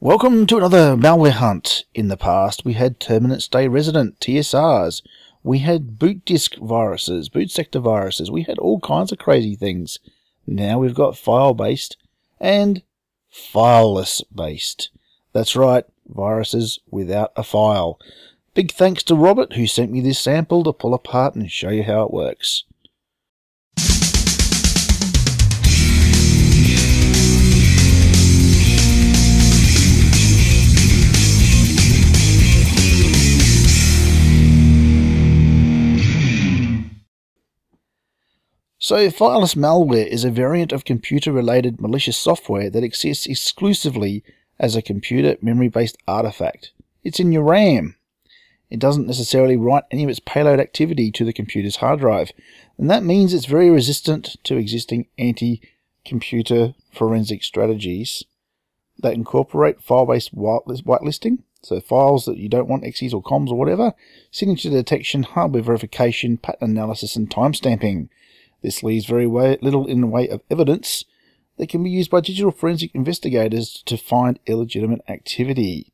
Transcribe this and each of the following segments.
Welcome to another malware hunt. In the past, we had Terminate Stay Resident, TSRs. We had boot disk viruses, boot sector viruses. We had all kinds of crazy things. Now we've got file-based and fileless-based. That's right, viruses without a file. Big thanks to Robert, who sent me this sample to pull apart and show you how it works. So, fileless malware is a variant of computer-related malicious software that exists exclusively as a computer memory-based artifact. It's in your RAM. It doesn't necessarily write any of its payload activity to the computer's hard drive, and that means it's very resistant to existing anti-computer forensic strategies that incorporate file-based whitelisting, so files that you don't want, exes or coms or whatever, signature detection, hardware verification, pattern analysis and timestamping. This leaves very little in the way of evidence that can be used by digital forensic investigators to find illegitimate activity.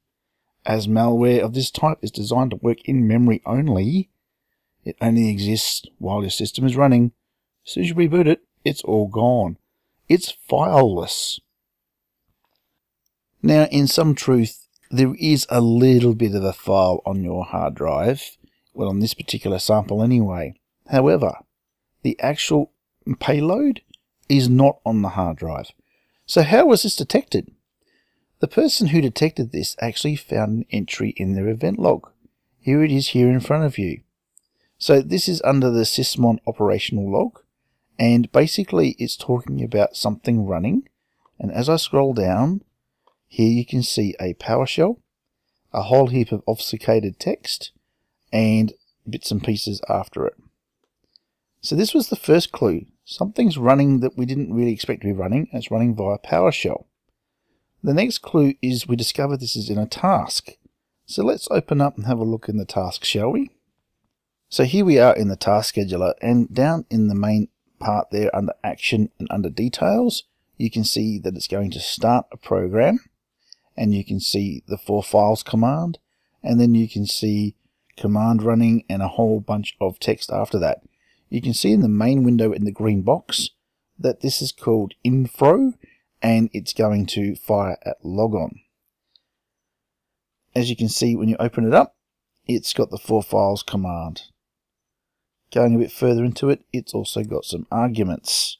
As malware of this type is designed to work in memory only, it only exists while your system is running. As soon as you reboot it, it's all gone. It's fileless. Now, in some truth, there is a little bit of a file on your hard drive. Well, on this particular sample anyway. However, the actual payload is not on the hard drive. So how was this detected? The person who detected this actually found an entry in their event log. Here it is here in front of you. So this is under the sysmon operational log, and basically it's talking about something running. And as I scroll down, here you can see a PowerShell, a whole heap of obfuscated text, and bits and pieces after it. So this was the first clue. Something's running that we didn't really expect to be running, and it's running via PowerShell. The next clue is we discover this is in a task. So let's open up and have a look in the task, shall we? So here we are in the task scheduler, and down in the main part there under action and under details, you can see that it's going to start a program, and you can see the for files command, and then you can see command running and a whole bunch of text after that. You can see in the main window in the green box that this is called info, and it's going to fire at logon. As you can see when you open it up, it's got the for files command. Going a bit further into it, it's also got some arguments,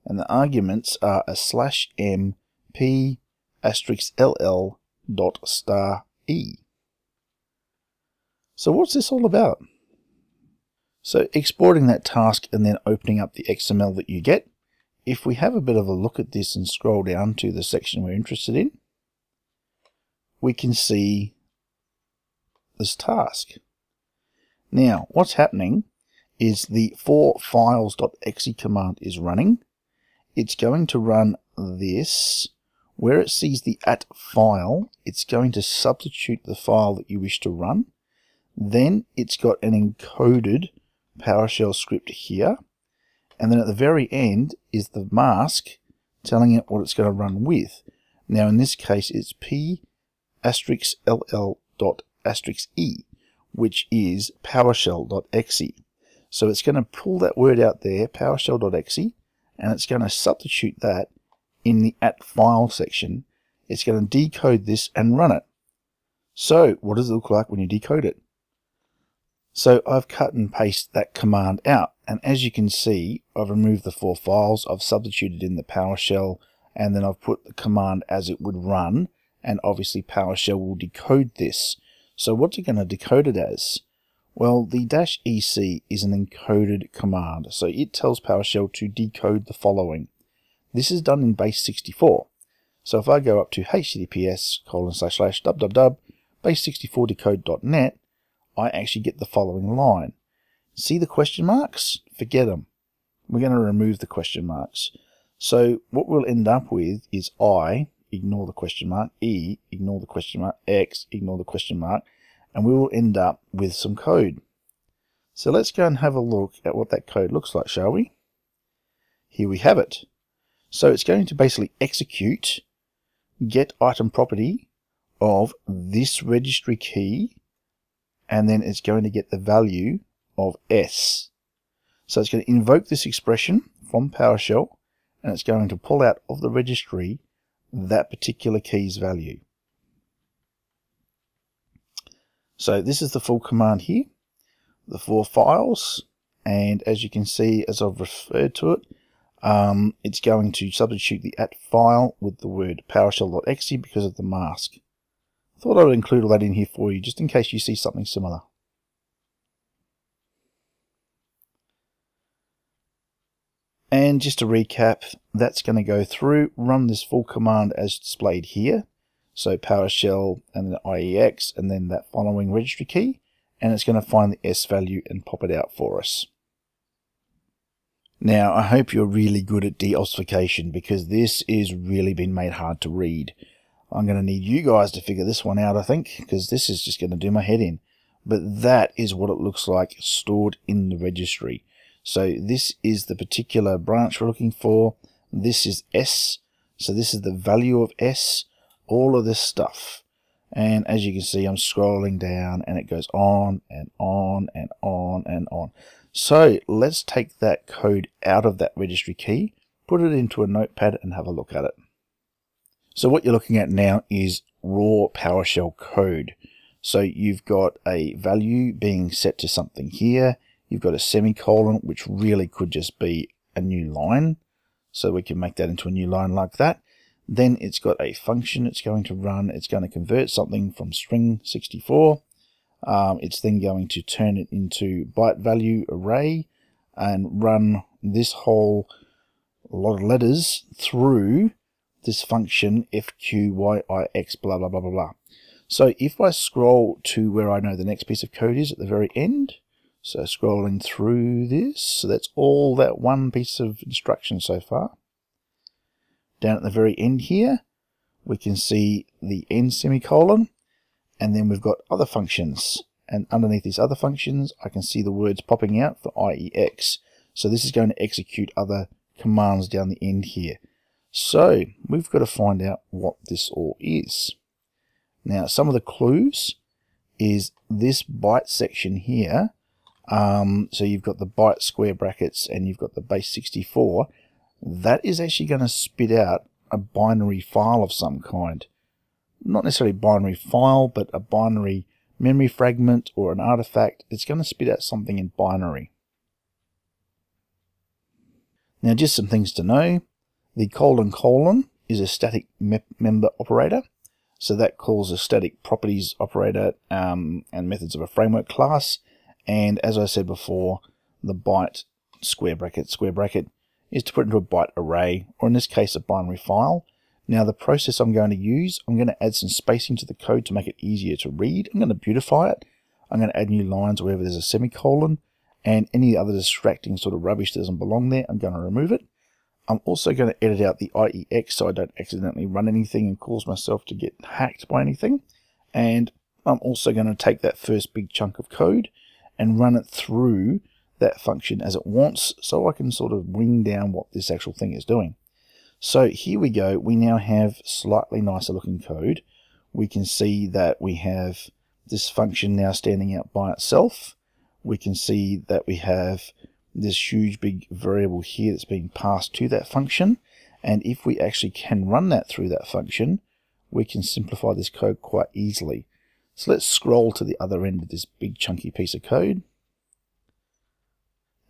and the arguments are a /m p *ll .*e. So what's this all about? So exporting that task and then opening up the XML that you get, if we have a bit of a look at this and scroll down to the section we're interested in, we can see this task. Now, what's happening is the for files.exe command is running. It's going to run this. Where it sees the @file, it's going to substitute the file that you wish to run. Then it's got an encoded PowerShell script here, and then at the very end is the mask telling it what it's going to run with. Now in this case it's p *ll.*e, which is PowerShell.exe. So it's going to pull that word out there, PowerShell.exe, and it's going to substitute that in the @file section. It's going to decode this and run it. So what does it look like when you decode it? So I've cut and pasted that command out, and as you can see, I've removed the for files, I've substituted in the PowerShell, and then I've put the command as it would run, and obviously PowerShell will decode this. So what's it going to decode it as? Well, the -ec is an encoded command, so it tells PowerShell to decode the following. This is done in base 64. So if I go up to https://www base64decode.net, I actually get the following line. See the question marks? Forget them. We're going to remove the question marks. So what we'll end up with is I, ignore the question mark, E, ignore the question mark, X, ignore the question mark, and we will end up with some code. So let's go and have a look at what that code looks like, shall we? Here we have it. So it's going to basically execute get item property of this registry key, and then it's going to get the value of S. So it's going to invoke this expression from PowerShell, and it's going to pull out of the registry that particular key's value. So this is the full command here, the 4 files, and as you can see, as I've referred to it, it's going to substitute the @file with the word PowerShell.exe because of the mask. Thought I would include all that in here for you, just in case you see something similar. And just to recap, that's going to go through, run this full command as displayed here. So PowerShell and the IEX and then that following registry key, and it's going to find the S value and pop it out for us. Now, I hope you're really good at deossification, because this is really been made hard to read. I'm going to need you guys to figure this one out, I think, because this is just going to do my head in. But that is what it looks like stored in the registry. So this is the particular branch we're looking for. This is S. So this is the value of S. All of this stuff. And as you can see, I'm scrolling down and it goes on and on and on and on. So let's take that code out of that registry key, put it into a notepad and have a look at it. So what you're looking at now is raw PowerShell code. So you've got a value being set to something here. You've got a semicolon, which really could just be a new line. So we can make that into a new line like that. Then it's got a function it's going to run. It's going to convert something from string 64. It's then going to turn it into byte value array and run this whole lot of letters through this function fqyix blah blah blah blah blah. So if I scroll to where I know the next piece of code is at the very end, so scrolling through this, so that's all that one piece of instruction so far. Down at the very end here, we can see the end semicolon, and then we've got other functions. And underneath these other functions, I can see the words popping out for IEX. So this is going to execute other commands down the end here. So we've got to find out what this all is. Now, some of the clues is this byte section here. So you've got the byte square brackets and you've got the base 64. That is actually going to spit out a binary file of some kind. Not necessarily binary file, but a binary memory fragment or an artifact. It's going to spit out something in binary. Now, just some things to know. The colon is a static member operator. So that calls a static properties operator and methods of a framework class. And as I said before, the byte square bracket is to put into a byte array, or in this case, a binary file. Now the process I'm going to use, I'm going to add some spacing to the code to make it easier to read. I'm going to beautify it. I'm going to add new lines wherever there's a semicolon, and any other distracting sort of rubbish that doesn't belong there, I'm going to remove it. I'm also going to edit out the IEX so I don't accidentally run anything and cause myself to get hacked by anything. And I'm also going to take that first big chunk of code and run it through that function as it wants, so I can sort of bring down what this actual thing is doing. So here we go. We now have slightly nicer looking code. We can see that we have this function now standing out by itself. We can see that we have this huge big variable here that's being passed to that function. And if we actually can run that through that function, we can simplify this code quite easily. So let's scroll to the other end of this big chunky piece of code.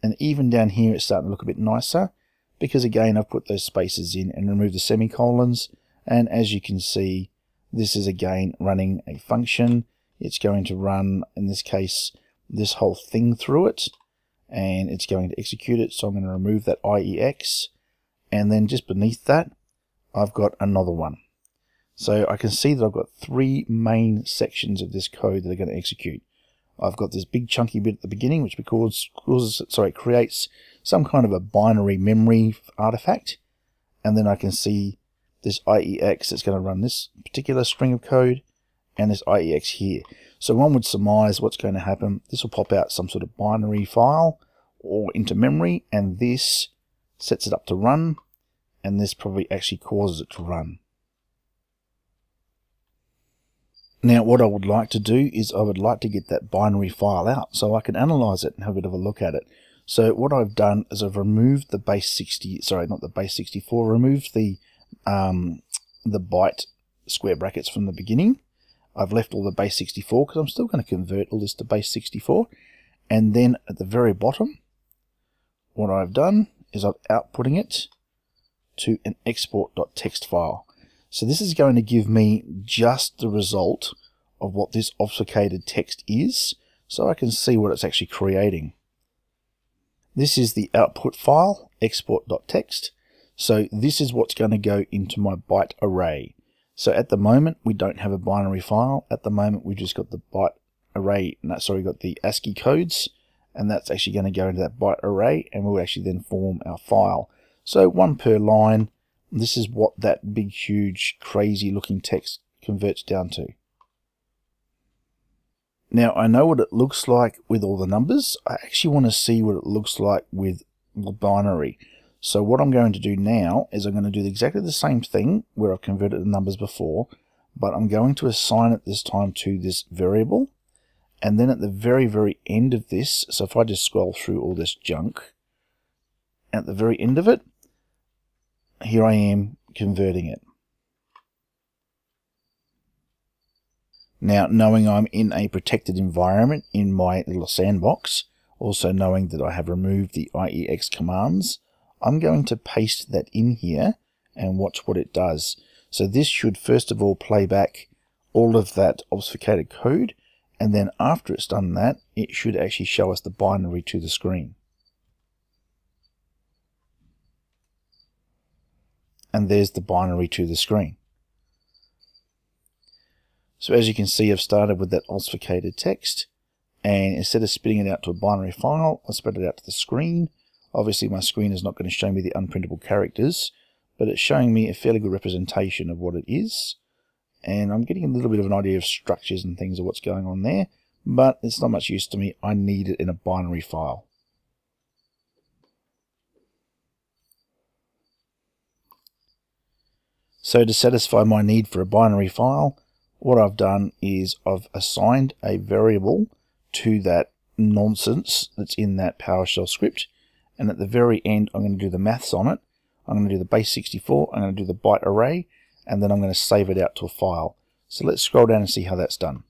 And even down here, it's starting to look a bit nicer because, again, I've put those spaces in and removed the semicolons. And as you can see, this is again running a function. It's going to run, in this case, this whole thing through it, and it's going to execute it. So I'm going to remove that IEX, and then just beneath that, I've got another one. So I can see that I've got 3 main sections of this code that are going to execute. I've got this big chunky bit at the beginning, which creates some kind of a binary memory artifact. And then I can see this IEX that's going to run this particular string of code and this IEX here. So one would surmise what's going to happen. This will pop out some sort of binary file or into memory, and this sets it up to run, and this probably actually causes it to run. Now what I would like to do is I would like to get that binary file out so I can analyze it and have a bit of a look at it. So what I've done is I've removed the base 60, sorry, not the base 64, removed the byte square brackets from the beginning. I've left all the base 64 because I'm still going to convert all this to base 64. And then at the very bottom, what I've done is I'm outputting it to an export.txt file. So this is going to give me just the result of what this obfuscated text is, so I can see what it's actually creating. This is the output file, export.txt. So this is what's going to go into my byte array. So at the moment, we don't have a binary file. At the moment, we've just got the byte array, got the ASCII codes, and that's actually going to go into that byte array, and we'll actually then form our file. So one per line. This is what that big, huge, crazy looking text converts down to. Now I know what it looks like with all the numbers. I actually want to see what it looks like with the binary. So what I'm going to do now is I'm going to do exactly the same thing where I've converted the numbers before, but I'm going to assign it this time to this variable. And then at the very, very end of this, so if I just scroll through all this junk, at the very end of it, here I am converting it. Now, knowing I'm in a protected environment in my little sandbox, also knowing that I have removed the IEX commands, I'm going to paste that in here and watch what it does. So this should first of all play back all of that obfuscated code, and then after it's done that, it should actually show us the binary to the screen. And there's the binary to the screen. So as you can see, I've started with that obfuscated text, and instead of spitting it out to a binary file, I spit it out to the screen. Obviously my screen is not going to show me the unprintable characters, but it's showing me a fairly good representation of what it is, and I'm getting a little bit of an idea of structures and things of what's going on there, but it's not much use to me. I need it in a binary file. So to satisfy my need for a binary file, what I've done is I've assigned a variable to that nonsense that's in that PowerShell script, and at the very end I'm going to do the maths on it. I'm going to do the base 64, I'm going to do the byte array, and then I'm going to save it out to a file. So let's scroll down and see how that's done.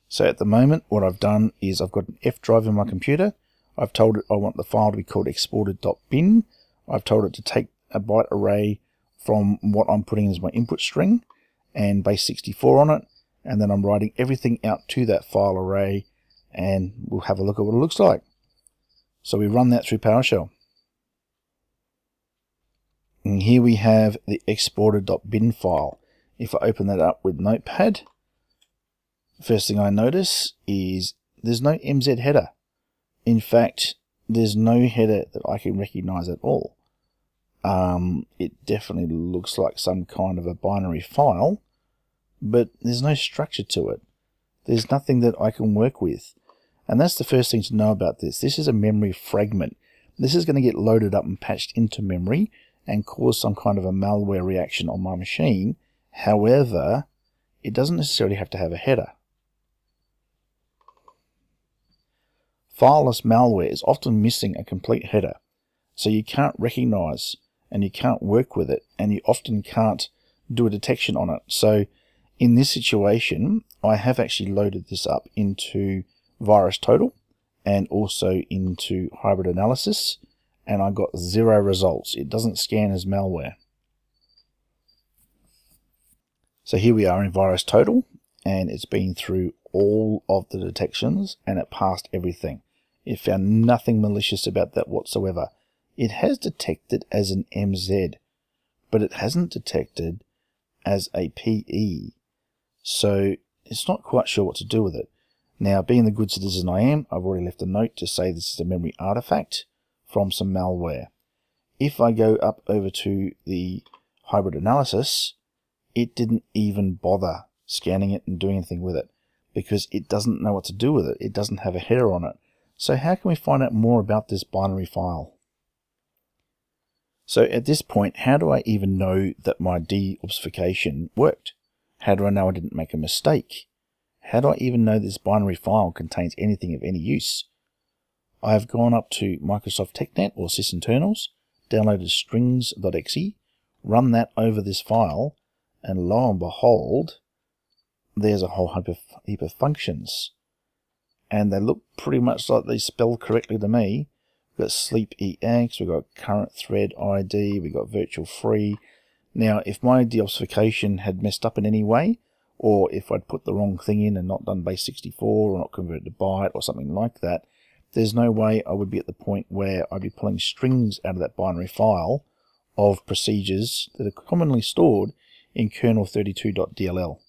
So at the moment what I've done is I've got an F drive in my computer. I've told it I want the file to be called exported.bin. I've told it to take a byte array from what I'm putting as my input string and base 64 on it, and then I'm writing everything out to that file array, and we'll have a look at what it looks like. So we run that through PowerShell. And here we have the exported.bin file. If I open that up with Notepad, the first thing I notice is there's no MZ header. In fact, there's no header that I can recognize at all. It definitely looks like some kind of a binary file, but there's no structure to it. There's nothing that I can work with. And that's the first thing to know about this. This is a memory fragment. This is going to get loaded up and patched into memory and cause some kind of a malware reaction on my machine. However, it doesn't necessarily have to have a header. Fileless malware is often missing a complete header, so you can't recognize and you can't work with it, and you often can't do a detection on it. So in this situation, I have actually loaded this up into VirusTotal and also into Hybrid Analysis, and I got 0 results. It doesn't scan as malware. So here we are in VirusTotal, and it's been through all of the detections and it passed everything. It found nothing malicious about that whatsoever. It has detected as an MZ, but it hasn't detected as a PE. So it's not quite sure what to do with it. Now, being the good citizen I am, I've already left a note to say this is a memory artifact from some malware. If I go up over to the Hybrid Analysis, it didn't even bother scanning it and doing anything with it because it doesn't know what to do with it. It doesn't have a header on it. So how can we find out more about this binary file? So at this point, how do I even know that my deobfuscation worked? How do I know I didn't make a mistake? How do I even know this binary file contains anything of any use? I have gone up to Microsoft TechNet or sysinternals, downloaded strings.exe, run that over this file, and lo and behold, there's a whole heap of functions. And they look pretty much like they spell correctly to me. We've got sleep.ex, we've got current thread ID, we've got virtual free. Now, if my deobfuscation had messed up in any way, or if I'd put the wrong thing in and not done base64 or not converted to byte or something like that, there's no way I would be at the point where I'd be pulling strings out of that binary file of procedures that are commonly stored in kernel32.dll.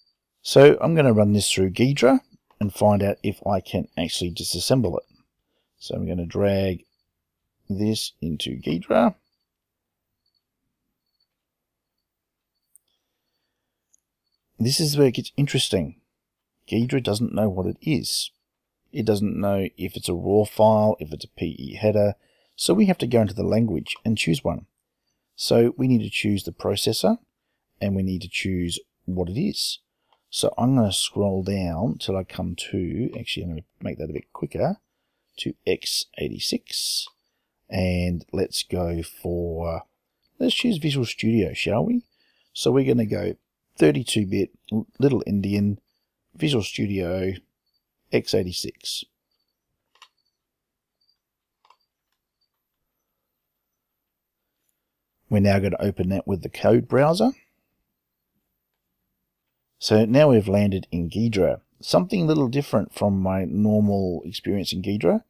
So I'm going to run this through Ghidra and find out if I can actually disassemble it. So I'm going to drag this into Ghidra. This is where it gets interesting. Ghidra doesn't know what it is. It doesn't know if it's a raw file, if it's a PE header. So we have to go into the language and choose one. So we need to choose the processor and we need to choose what it is. So I'm going to scroll down till I come to, actually I'm going to make that a bit quicker, to x86. And let's go for, let's choose Visual Studio, shall we? So we're going to go 32-bit, Little Endian, Visual Studio, x86. We're now going to open that with the code browser. So now we've landed in Ghidra. Something a little different from my normal experience in Ghidra.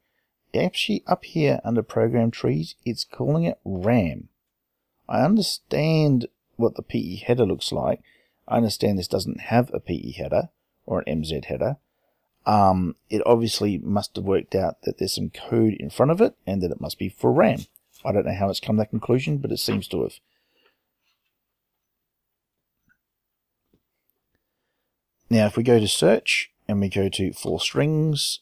Actually, up here under program trees, it's calling it RAM. I understand what the PE header looks like. I understand this doesn't have a PE header or an MZ header. It obviously must have worked out that there's some code in front of it and that it must be for RAM. I don't know how it's come to that conclusion, but it seems to have. Now, if we go to search and we go to for strings,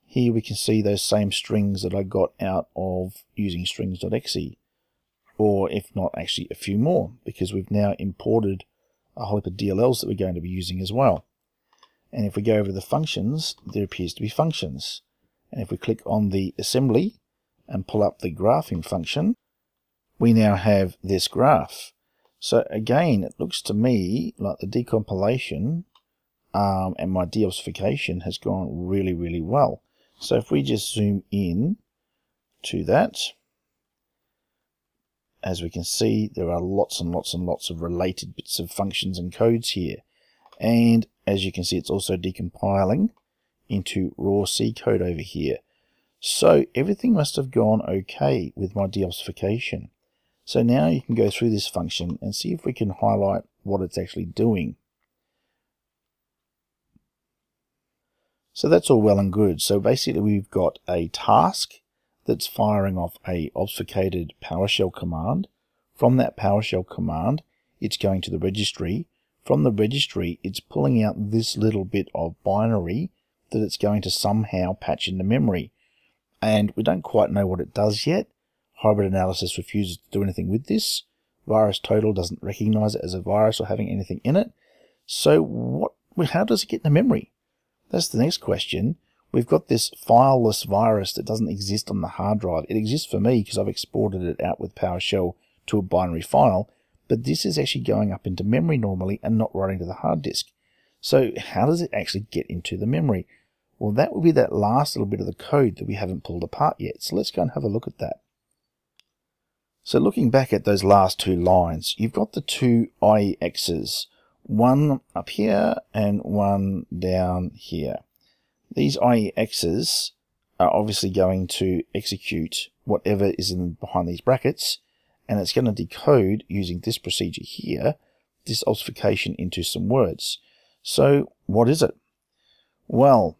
here we can see those same strings that I got out of using strings.exe, or if not, actually a few more, because we've now imported a whole heap of DLLs that we're going to be using as well. And if we go over to the functions, there appears to be functions. And if we click on the assembly and pull up the graphing function, we now have this graph. So again, it looks to me like the decompilation and my deobfuscation has gone really, really well. So if we just zoom in to that, as we can see, there are lots and lots and lots of related bits of functions and codes here. And as you can see, it's also decompiling into raw C code over here. So everything must have gone okay with my deobfuscation. So now you can go through this function and see if we can highlight what it's actually doing. So that's all well and good. So basically we've got a task that's firing off a obfuscated PowerShell command. From that PowerShell command, it's going to the registry. From the registry, it's pulling out this little bit of binary that it's going to somehow patch into memory. And we don't quite know what it does yet. Hybrid Analysis refuses to do anything with this. VirusTotal doesn't recognize it as a virus or having anything in it. So how does it get into memory? That's the next question. We've got this fileless virus that doesn't exist on the hard drive. It exists for me because I've exported it out with PowerShell to a binary file, but this is actually going up into memory normally and not writing to the hard disk. So how does it actually get into the memory? Well, that would be that last little bit of the code that we haven't pulled apart yet. So let's go and have a look at that. So looking back at those last two lines, you've got the two IEXs, one up here and one down here. These IEXs are obviously going to execute whatever is behind these brackets, and it's going to decode using this procedure here, this obfuscation into some words. So what is it? Well,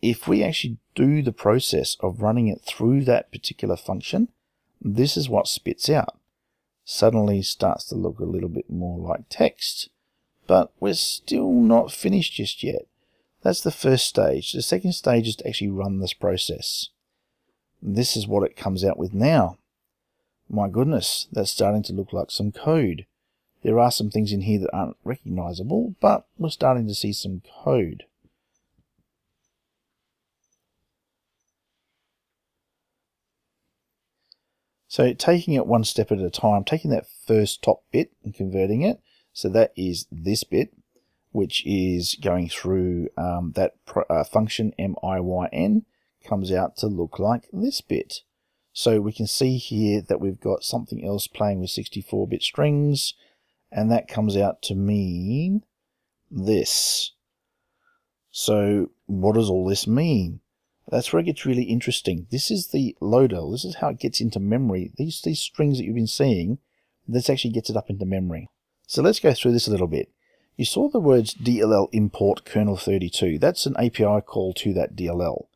if we actually do the process of running it through that particular function, this is what spits out. Suddenly starts to look a little bit more like text, but we're still not finished just yet. That's the first stage. The second stage is to actually run this process. This is what it comes out with now. My goodness, that's starting to look like some code. There are some things in here that aren't recognizable, but we're starting to see some code. So taking it one step at a time, taking that first top bit and converting it, so that is this bit, which is going through that function MIYN, comes out to look like this bit. So we can see here that we've got something else playing with 64-bit strings, and that comes out to mean this. So what does all this mean? That's where it gets really interesting. This is the loader. This is how it gets into memory. These strings that you've been seeing, this actually gets it up into memory. So let's go through this a little bit. You saw the words DLL import kernel32. That's an API call to that DLL.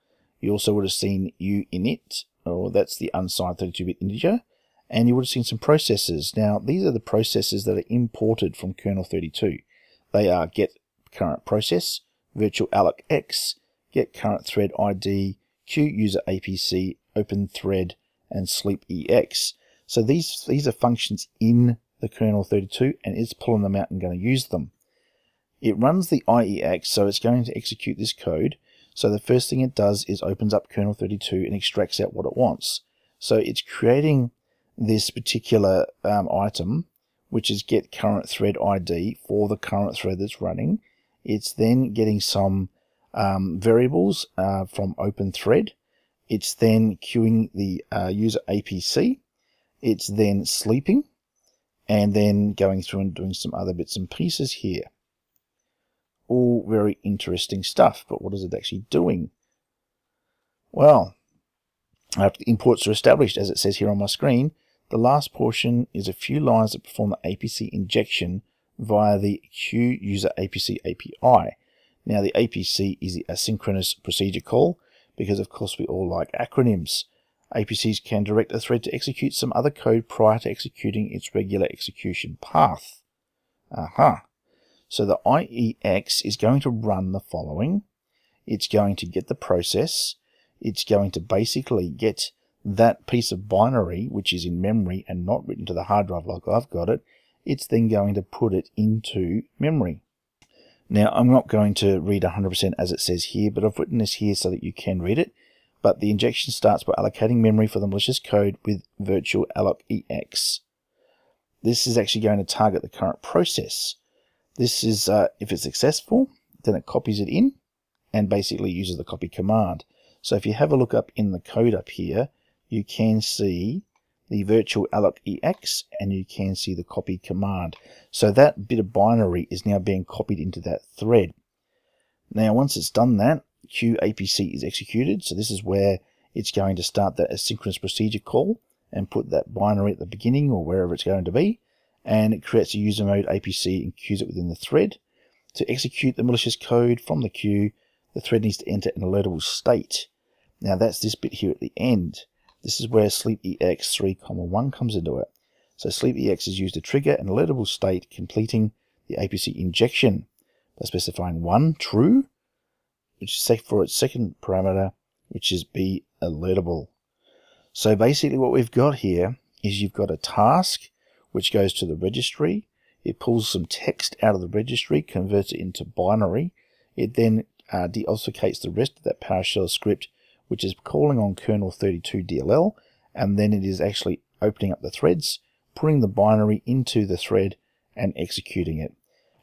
You also would have seen uinit, or that's the unsigned 32-bit integer, and you would have seen some processes. Now, these are the processes that are imported from kernel32. They are get current process, virtual alloc x, get current thread ID, queue user APC, open thread, and sleep ex. So these are functions in the kernel32, and it's pulling them out and going to use them. It runs the IEX, so it's going to execute this code. So the first thing it does is opens up kernel32 and extracts out what it wants. So it's creating this particular item, which is get current thread ID for the current thread that's running. It's then getting some variables from open thread. It's then queuing the user APC. It's then sleeping, and then going through and doing some other bits and pieces here. All very interesting stuff, but what is it actually doing? Well, after the imports are established, as it says here on my screen, the last portion is a few lines that perform the APC injection via the queue user APC API. Now, the APC is the asynchronous procedure call, because of course we all like acronyms. APCs can direct a thread to execute some other code prior to executing its regular execution path. So the IEX is going to run the following. It's going to get the process. It's going to basically get that piece of binary, which is in memory and not written to the hard drive like I've got it. It's then going to put it into memory. Now, I'm not going to read 100% as it says here, but I've written this here so that you can read it. But the injection starts by allocating memory for the malicious code with virtual alloc ex. This is actually going to target the current process. This is, if it's successful, then it copies it in and basically uses the copy command. So if you have a look up in the code up here, you can see the virtual alloc ex, and you can see the copy command. So that bit of binary is now being copied into that thread. Now, once it's done that, queue APC is executed. So this is where it's going to start that asynchronous procedure call and put that binary at the beginning or wherever it's going to be. And it creates a user mode APC and queues it within the thread. To execute the malicious code from the queue, the thread needs to enter an alertable state. Now that's this bit here at the end. This is where sleep ex 3,1 comes into it. So sleep ex is used to trigger an alertable state, completing the APC injection by specifying 1 true, which is set for its second parameter, which is be alertable. So basically what we've got here is you've got a task which goes to the registry. It pulls some text out of the registry, converts it into binary. It then deobfuscates the rest of that PowerShell script, which is calling on kernel32 DLL, and then it is actually opening up the threads, putting the binary into the thread, and executing it.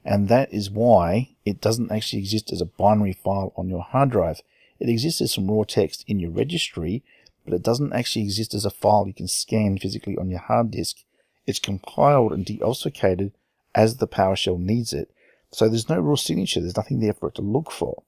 And that is why it doesn't actually exist as a binary file on your hard drive. It exists as some raw text in your registry, but it doesn't actually exist as a file you can scan physically on your hard disk. It's compiled and deobfuscated as the PowerShell needs it. So there's no raw signature. There's nothing there for it to look for.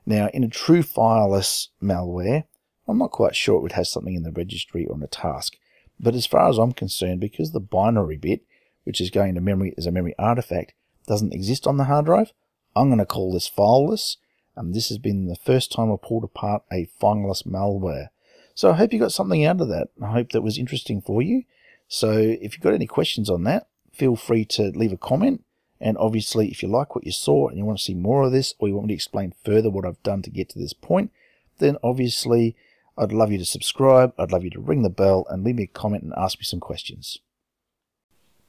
Now, in a true fileless malware, I'm not quite sure it would have something in the registry or in a task. But as far as I'm concerned, because the binary bit, which is going to memory as a memory artifact, doesn't exist on the hard drive, I'm going to call this fileless. And this has been the first time I've pulled apart a fileless malware. So I hope you got something out of that. I hope that was interesting for you. So if you've got any questions on that, feel free to leave a comment. And obviously, if you like what you saw and you want to see more of this, or you want me to explain further what I've done to get to this point, then obviously I'd love you to subscribe. I'd love you to ring the bell and leave me a comment and ask me some questions.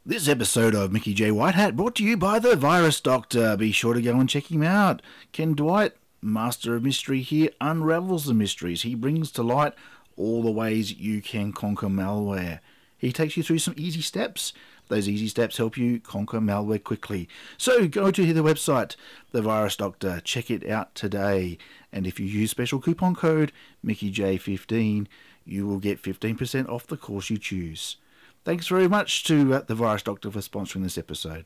This episode of Mickey J. Whitehat brought to you by The Virus Doctor. Be sure to go and check him out. Ken Dwight, Master of Mystery here, unravels the mysteries. He brings to light all the ways you can conquer malware. He takes you through some easy steps. Those easy steps help you conquer malware quickly. So go to the website, The Virus Doctor. Check it out today. And if you use special coupon code MickeyJ15, you will get 15% off the course you choose. Thanks very much to The Virus Doctor for sponsoring this episode.